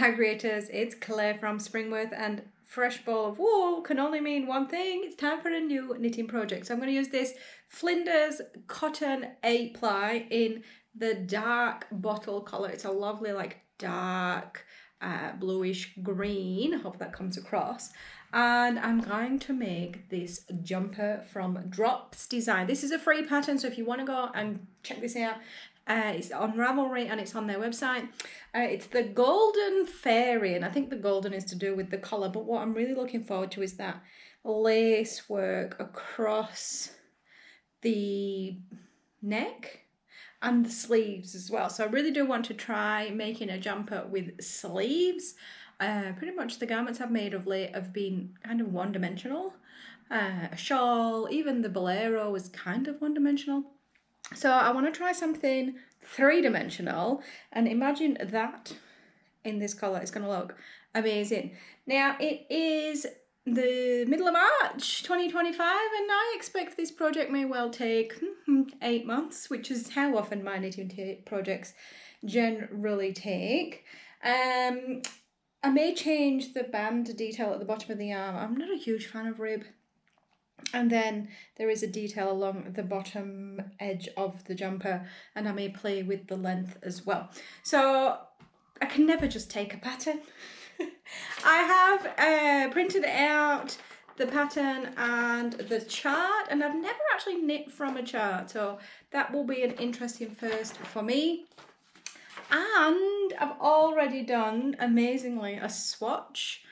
Hi creators, it's Claire from Springworth, and fresh ball of wool can only mean one thing. It's time for a new knitting project. So I'm going to use this Flinders cotton 8-ply in the dark bottle colour. It's a lovely like dark bluish green. Hope that comes across. And I'm going to make this jumper from Drops Design. This is a free pattern, so if you want to go and check this out, it's on Ravelry and it's on their website. It's the Golden Fairy, and I think the golden is to do with the colour, but what I'm really looking forward to is that lace work across the neck and the sleeves as well. So I really do want to try making a jumper with sleeves. Pretty much the garments I've made of late have been kind of one-dimensional. A shawl, even the bolero was kind of one-dimensional. So I want to try something three-dimensional, and imagine that in this colour. It's going to look amazing. Now it is the middle of March 2025, and I expect this project may well take 8 months, which is how often my knitting projects generally take. I may change the band detail at the bottom of the arm. I'm not a huge fan of rib. And then there is a detail along the bottom edge of the jumper, and I may play with the length as well. So I can never just take a pattern. I have printed out the pattern and the chart, and I've never actually knit from a chart, so that will be an interesting first for me. And I've already done, amazingly, a swatch.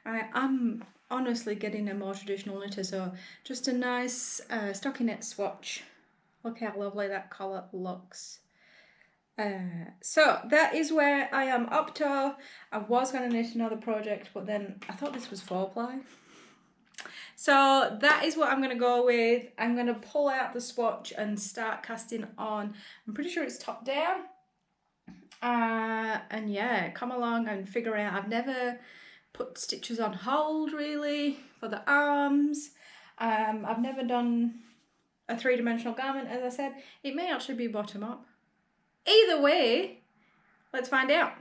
I'm honestly getting a more traditional knitter, so just a nice stockinette swatch. Look how lovely that colour looks. So that is where I am up to. I was going to knit another project, but then I thought this was 4-ply. So that is what I'm going to go with. I'm going to pull out the swatch and start casting on. I'm pretty sure it's top down. And yeah, come along and figure out. I've never put stitches on hold really for the arms. I've never done a three-dimensional garment, as I said. It may actually be bottom up. Either way, let's find out.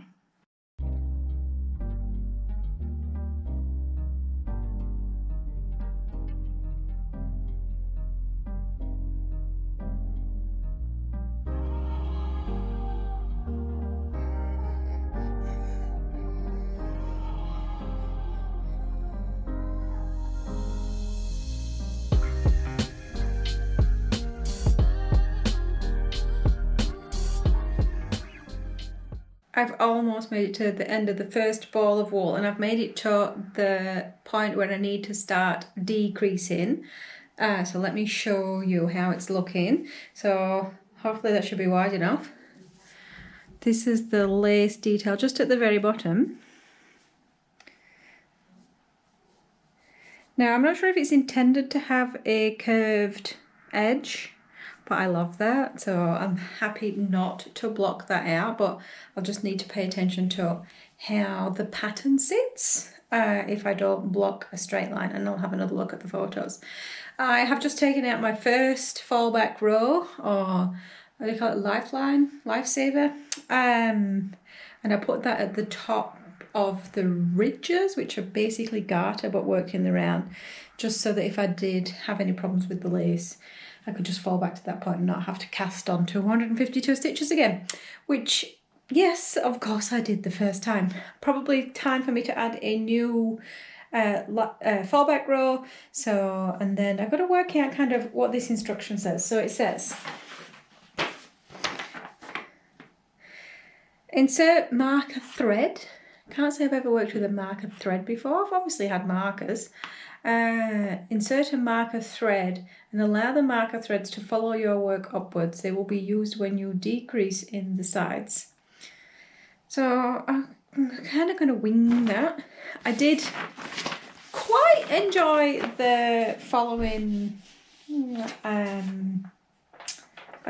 I've almost made it to the end of the first ball of wool, and I've made it to the point where I need to start decreasing. So let me show you how it's looking. So hopefully that should be wide enough. This is the lace detail just at the very bottom. Now I'm not sure if it's intended to have a curved edge, but I love that, so I'm happy not to block that out, but I'll just need to pay attention to how the pattern sits if I don't block a straight line, and I'll have another look at the photos. I have just taken out my first fallback row, or what do you call it, lifeline, lifesaver, and I put that at the top of the ridges, which are basically garter but working the round, just so that if I did have any problems with the lace, I could just fall back to that point and not have to cast on 252 stitches again, which, yes, of course I did the first time. Probably time for me to add a new fallback row. So, and then I've got to work out kind of what this instruction says. So it says, insert marker thread. Can't say I've ever worked with a marker thread before. I've obviously had markers. Insert a marker thread and allow the marker threads to follow your work upwards. They will be used when you decrease in the sides. So I'm kind of going to wing that. I did quite enjoy the following, I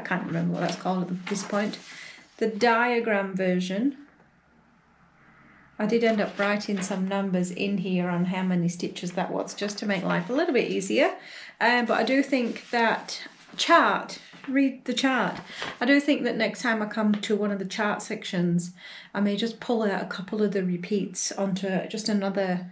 can't remember what that's called at this point, the diagram version. I did end up writing some numbers in here on how many stitches that was, just to make life a little bit easier. But I do think that chart read the chart. I do think that next time I come to one of the chart sections, I may just pull out a couple of the repeats onto just another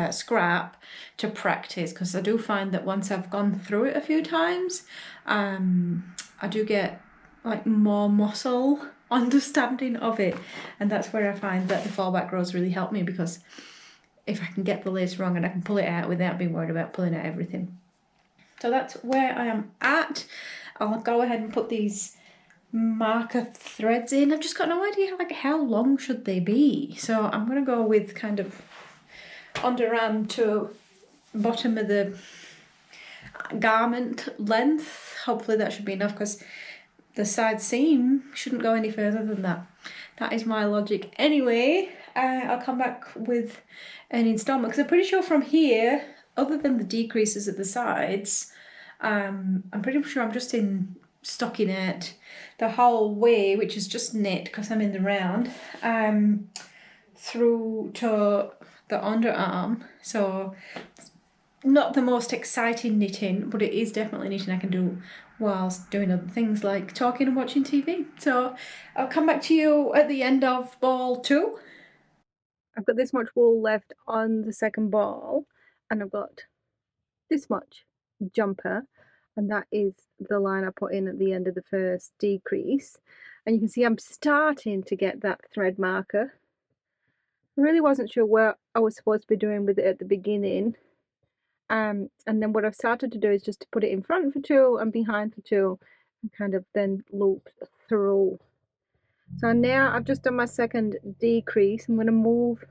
scrap to practice, because I do find that once I've gone through it a few times, I do get like more muscle understanding of it, and that's where I find that the fallback rows really help me, because if I can get the lace wrong and I can pull it out without being worried about pulling out everything. So that's where I am at. I'll go ahead and put these marker threads in. I've just got no idea like how long should they be, so I'm going to go with kind of underarm to bottom of the garment length. Hopefully that should be enough, because the side seam shouldn't go any further than that. That is my logic anyway. I'll come back with an installment, because I'm pretty sure from here, other than the decreases at the sides, I'm pretty sure I'm just in stockinette the whole way, which is just knit because I'm in the round, through to the underarm. So not the most exciting knitting, but it is definitely knitting I can do whilst doing other things like talking and watching TV. So I'll come back to you at the end of ball 2. I've got this much wool left on the second ball, and I've got this much jumper, and that is the line I put in at the end of the first decrease. And you can see I'm starting to get that thread marker. I really wasn't sure what I was supposed to be doing with it at the beginning. And then what I've started to do is just to put it in front for 2 and behind for 2, and kind of then loop through. So now I've just done my second decrease. I'm going to move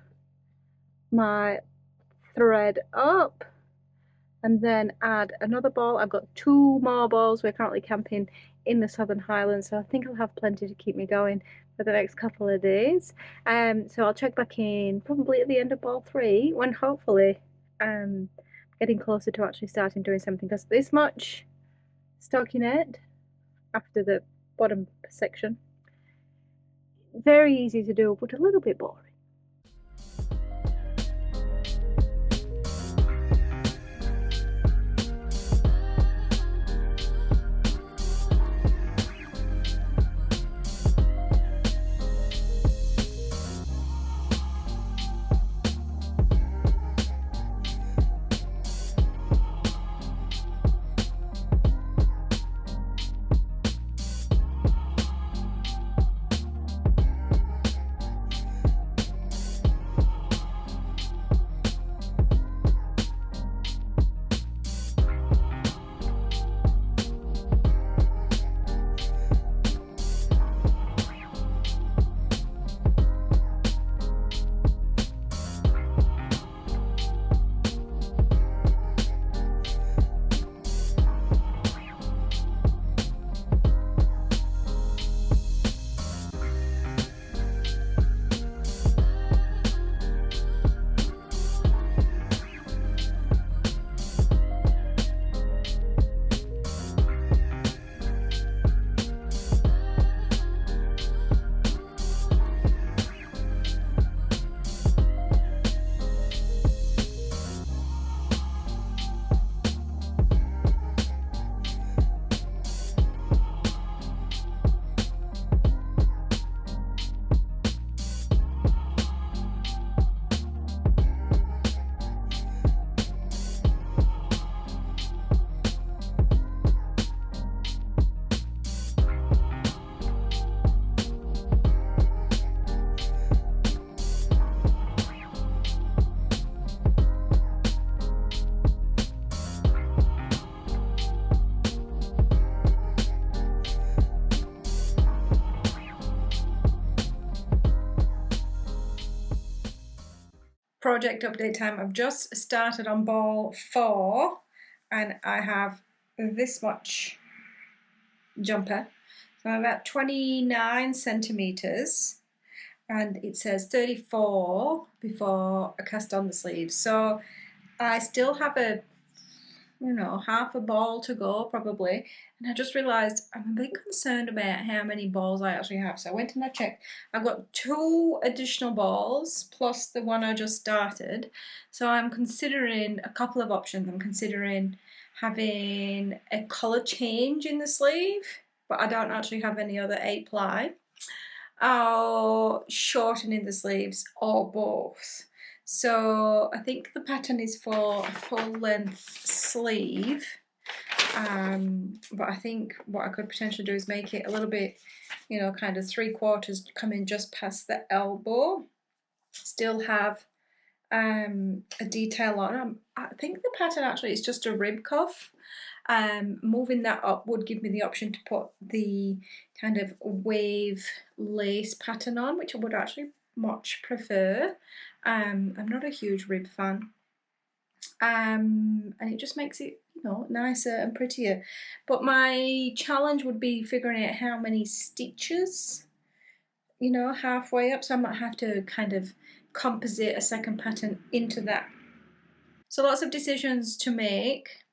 my thread up and then add another ball. I've got 2 more balls. We're currently camping in the Southern Highlands, so I think I'll have plenty to keep me going for the next couple of days. So I'll check back in probably at the end of ball 3, when hopefully getting closer to actually starting doing something, because this much stockinette after the bottom section, very easy to do, but a little bit boring. Project update time. I've just started on ball 4 and I have this much jumper. So I'm about 29 centimeters and it says 34 before I cast on the sleeves. So I still have half a ball to go probably, and I just realised I'm a bit concerned about how many balls I actually have. So I went and I checked. I've got 2 additional balls plus the one I just started. So I'm considering a couple of options. I'm considering having a colour change in the sleeve, but I don't actually have any other 8-ply, or shortening the sleeves, or both. So I think the pattern is for a full length sleeve, but I think what I could potentially do is make it a little bit, you know, kind of 3/4 coming just past the elbow, still have a detail on. I think the pattern actually is just a rib cuff. Moving that up would give me the option to put the kind of wave lace pattern on, which I would actually much prefer. I'm not a huge rib fan, and it just makes it, you know, nicer and prettier. But my challenge would be figuring out how many stitches, you know, halfway up, so I might have to kind of composite a second pattern into that. So lots of decisions to make.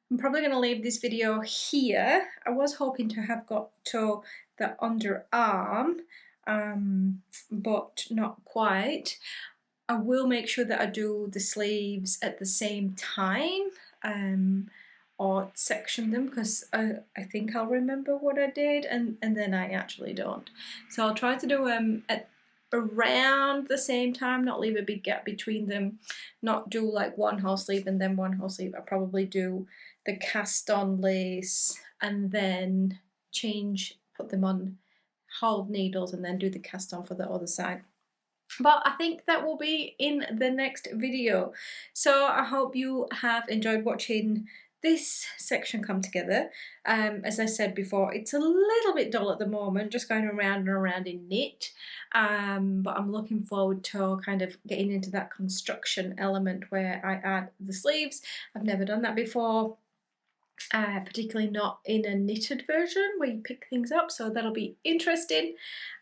I'm probably going to leave this video here. I was hoping to have got to the underarm, but not quite. I will make sure that I do the sleeves at the same time, or section them, because I think I'll remember what I did, and then I actually don't. So I'll try to do at around the same time, not leave a big gap between them, not do like one whole sleeve and then one whole sleeve. I'll probably do the cast on lace and then change, put them on hold needles and then do the cast on for the other side. But I think that will be in the next video. So I hope you have enjoyed watching this section come together. As I said before, it's a little bit dull at the moment, just going around and around in knit. But I'm looking forward to kind of getting into that construction element where I add the sleeves. I've never done that before. Particularly not in a knitted version where you pick things up, so that'll be interesting,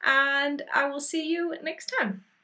and I will see you next time.